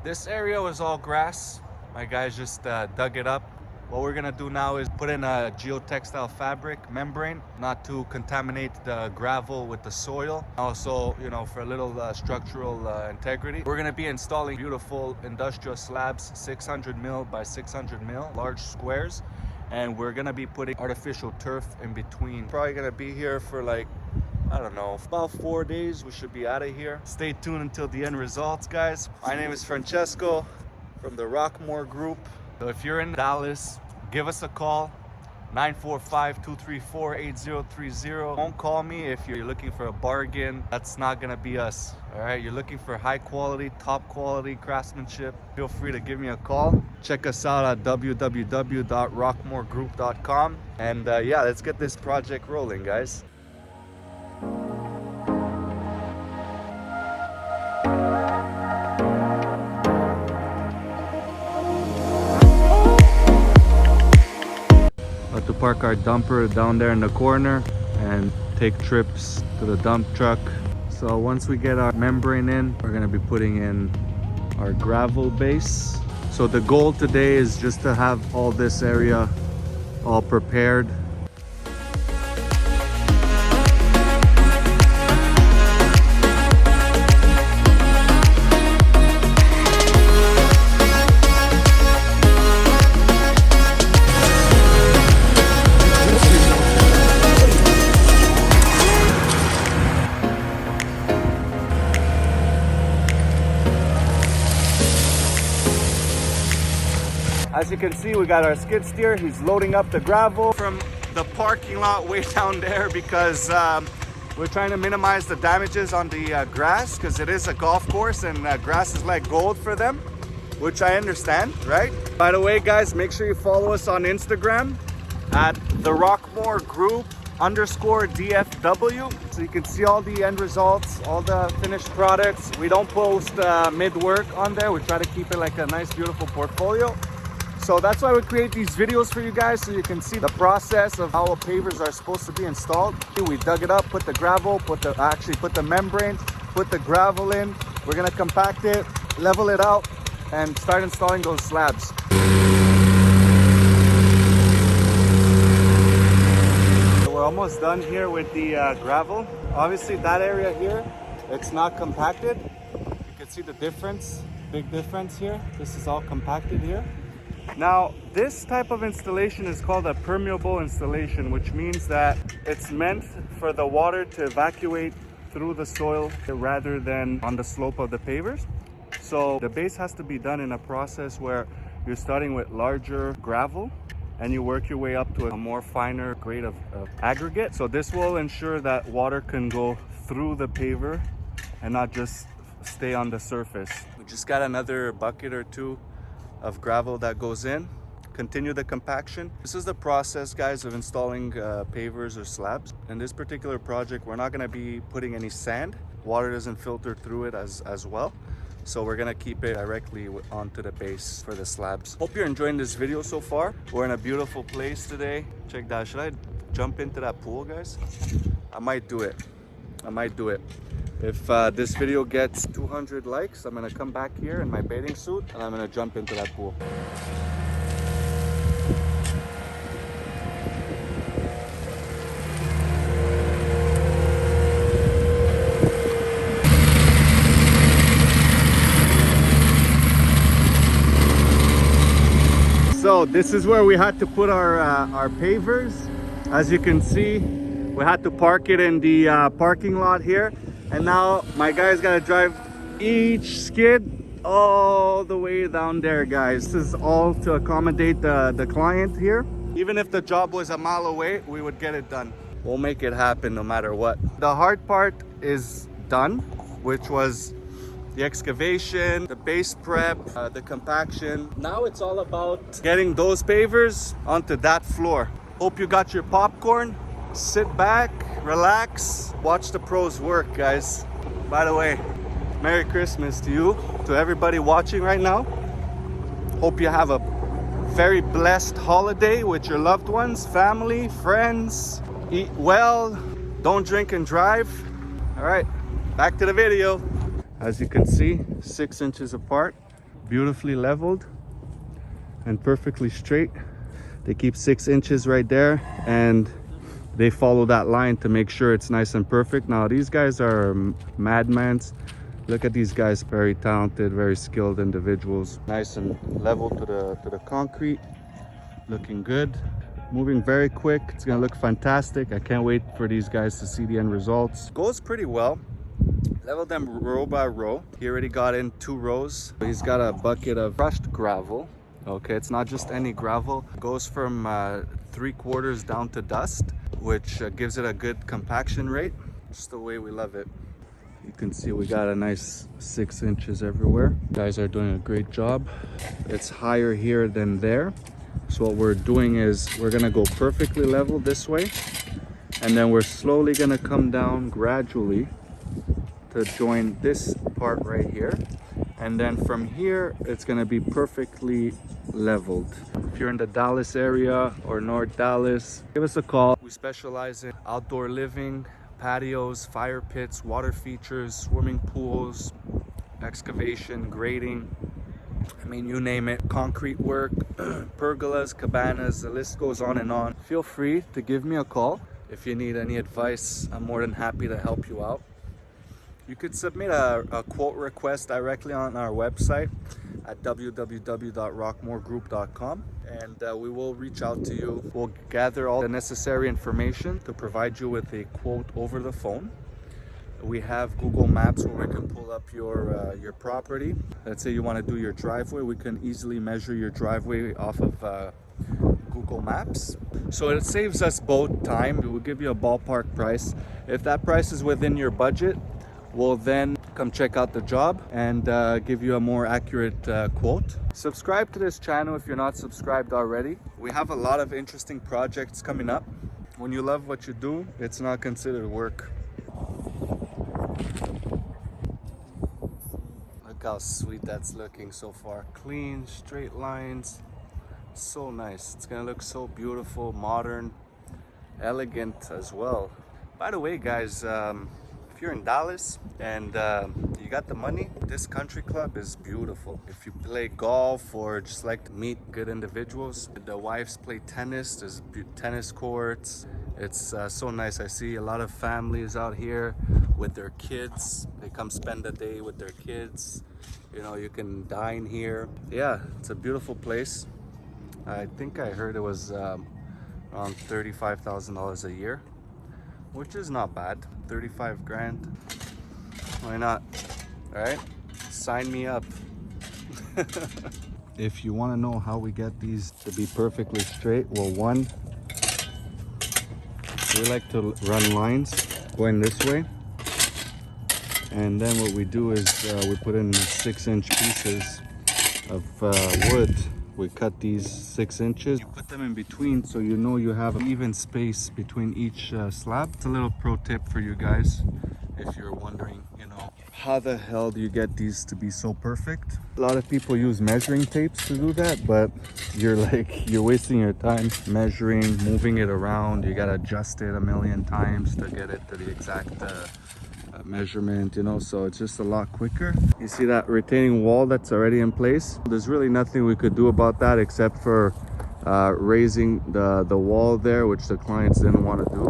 This area was all grass. My guys just dug it up. What we're gonna do now is put in a geotextile fabric membrane, not to contaminate the gravel with the soil. Also, you know, for a little structural integrity. We're gonna be installing beautiful industrial slabs, 600 mil by 600 mil, large squares. And we're gonna be putting artificial turf in between. Probably gonna be here for like, I don't know, about 4 days. We should be out of here. Stay tuned until the end results, guys. My name is Francesco from the Rockmore Group. So if you're in Dallas, give us a call, 945-234-8030. Don't call me if you're looking for a bargain. That's not gonna be us, all right? You're looking for high quality, top quality craftsmanship, feel free to give me a call. Check us out at www.rockmoregroup.com. And yeah, let's get this project rolling, guys. To park our dumper down there in the corner and take trips to the dump truck. So once we get our membrane in, we're going to be putting in our gravel base. So the goal today is just to have all this area all prepared. As you can see, we got our skid steer. He's loading up the gravel from the parking lot way down there because we're trying to minimize the damages on the grass, because it is a golf course and grass is like gold for them, which I understand, right? By the way, guys, make sure you follow us on Instagram at the Rockmore Group _DFW, so you can see all the end results, all the finished products. We don't post mid-work on there. We try to keep it like a nice, beautiful portfolio. So that's why we create these videos for you guys, so you can see the process of how pavers are supposed to be installed. We dug it up, put the gravel, put the membrane, put the gravel in. We're gonna compact it, level it out, and start installing those slabs. So we're almost done here with the gravel. Obviously that area here, it's not compacted. You can see the difference, big difference here. This is all compacted here. Now, this type of installation is called a permeable installation, which means that it's meant for the water to evacuate through the soil rather than on the slope of the pavers. So the base has to be done in a process where you're starting with larger gravel and you work your way up to a more finer grade of aggregate. So this will ensure that water can go through the paver and not just stay on the surface. We just got another bucket or two of gravel that goes in. Continue the compaction. This is the process, guys, of installing pavers or slabs. In this particular project, we're not gonna be putting any sand. Water doesn't filter through it as well. So we're gonna keep it directly onto the base for the slabs. Hope you're enjoying this video so far. We're in a beautiful place today. Check that. Should I jump into that pool, guys? I might do it. I might do it. If this video gets 200 likes, I'm gonna come back here in my bathing suit and I'm gonna jump into that pool. So this is where we had to put our pavers. As you can see, we had to park it in the parking lot here. And now my guy's gotta drive each skid all the way down there, guys. This is all to accommodate the client here. Even if the job was a mile away, we would get it done. We'll make it happen no matter what. The hard part is done, which was the excavation, the base prep, the compaction. Now it's all about getting those pavers onto that floor. Hope you got your popcorn. Sit back, relax, watch the pros work, guys. By the way, Merry Christmas to you, to everybody watching right now. Hope you have a very blessed holiday with your loved ones, family, friends. Eat well, don't drink and drive. All right, back to the video. As you can see, 6 inches apart. beautifully leveled and perfectly straight. They keep 6 inches right there, and they follow that line to make sure it's nice and perfect. Now these guys are madmans. Look at these guys, very talented, very skilled individuals. Nice and level to the concrete, looking good. Moving very quick. It's gonna look fantastic. I can't wait for these guys to see the end results. Goes pretty well. Leveled them row by row. He already got in 2 rows. He's got a bucket of crushed gravel. Okay, it's not just any gravel. It goes from 3/4 down to dust, which gives it a good compaction rate. Just the way we love it. You can see we got a nice 6 inches everywhere. Guys are doing a great job. It's higher here than there. So what we're doing is we're gonna go perfectly level this way, and then we're slowly gonna come down gradually to join this part right here. And then from here, it's gonna be perfectly leveled. If you're in the Dallas area or North Dallas, give us a call. We specialize in outdoor living, patios, fire pits, water features, swimming pools, excavation, grading. I mean, you name it. Concrete work, pergolas, cabanas, the list goes on and on. Feel free to give me a call. If you need any advice, I'm more than happy to help you out. You could submit a quote request directly on our website at www.rockmoregroup.com, and we will reach out to you. We'll gather all the necessary information to provide you with a quote over the phone. We have Google Maps where we can pull up your property. Let's say you want to do your driveway, we can easily measure your driveway off of Google Maps. So it saves us both time. We'll give you a ballpark price. If that price is within your budget, we'll then come check out the job and give you a more accurate quote. Subscribe to this channel if you're not subscribed already. We have a lot of interesting projects coming up. When you love what you do, it's not considered work. Look how sweet that's looking so far. Clean, straight lines. So nice. It's gonna look so beautiful, modern, elegant as well. By the way, guys, if you're in Dallas and you got the money, this country club is beautiful. If you play golf or just like to meet good individuals, the wives play tennis. There's tennis courts. It's so nice. I see a lot of families out here with their kids. They come spend the day with their kids. You know, you can dine here. Yeah, it's a beautiful place. I think I heard it was around $35,000 a year, which is not bad. 35 grand. Why not? All right, sign me up. If you want to know how we get these to be perfectly straight, well, one, we like to run lines going this way, and then what we do is we put in 6-inch pieces of wood. We cut these 6 inches, you put them in between so you know you have even space between each slab. It's a little pro tip for you guys if you're wondering, you know, how the hell do you get these to be so perfect? A lot of people use measuring tapes to do that, but you're wasting your time measuring, moving it around. You gotta adjust it a million times to get it to the exact measurement, you know, so it's just a lot quicker. You see that retaining wall that's already in place? There's really nothing we could do about that except for raising the wall there, which the clients didn't want to do,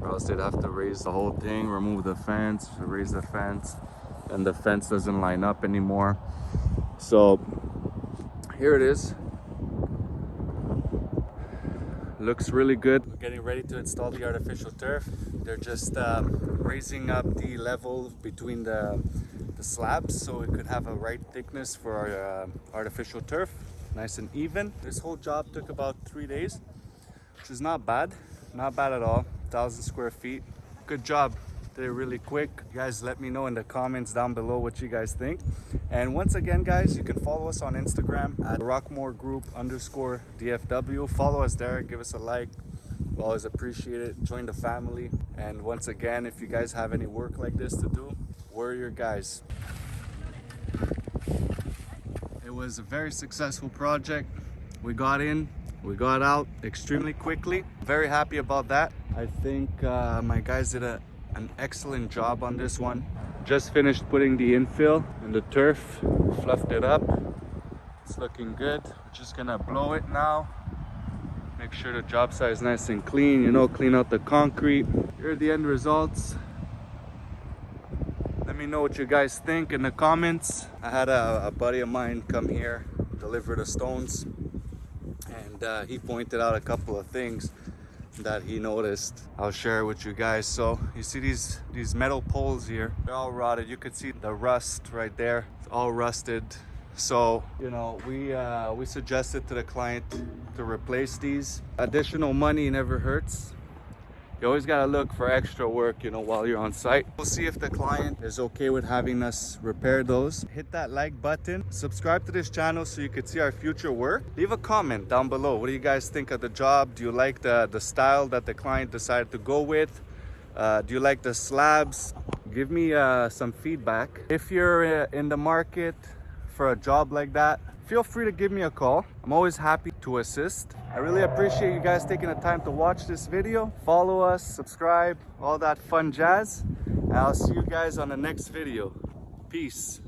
or else they'd have to raise the whole thing, remove the fence, raise the fence, and the fence doesn't line up anymore. So here it is. Looks really good. We're getting ready to install the artificial turf. They're just raising up the level between the slabs so it could have a right thickness for our artificial turf, nice and even. This whole job took about 3 days, which is not bad at all. 1,000 square feet. Good job. Did it really quick. You guys let me know in the comments down below what you guys think. And once again, guys, you can follow us on Instagram at rockmoregroup_DFW. Follow us there, give us a like. We always appreciate it. Join the family. And once again, if you guys have any work like this to do, we're your guys. It was a very successful project. We got in, we got out extremely quickly. Very happy about that. I think my guys did an excellent job on this one. Just finished putting the infill and the turf, fluffed it up. It's looking good. We're just gonna blow it now. Make sure the job site is nice and clean, you know, clean out the concrete. Here are the end results. Let me know what you guys think in the comments. I had a buddy of mine come here, deliver the stones, and he pointed out a couple of things that he noticed. I'll share it with you guys. So you see these metal poles here, they're all rotted. You could see the rust right there. It's all rusted. So, you know, we suggested to the client to replace these. Additional money never hurts. You always gotta look for extra work, you know, while you're on site. We'll see if the client is okay with having us repair those. Hit that like button, subscribe to this channel so you can see our future work. Leave a comment down below. What do you guys think of the job? Do you like the style that the client decided to go with? Do you like the slabs? Give me some feedback. If you're in the market for a job like that, feel free to give me a call. I'm always happy to assist. I really appreciate you guys taking the time to watch this video. Follow us, subscribe, all that fun jazz. And I'll see you guys on the next video. Peace.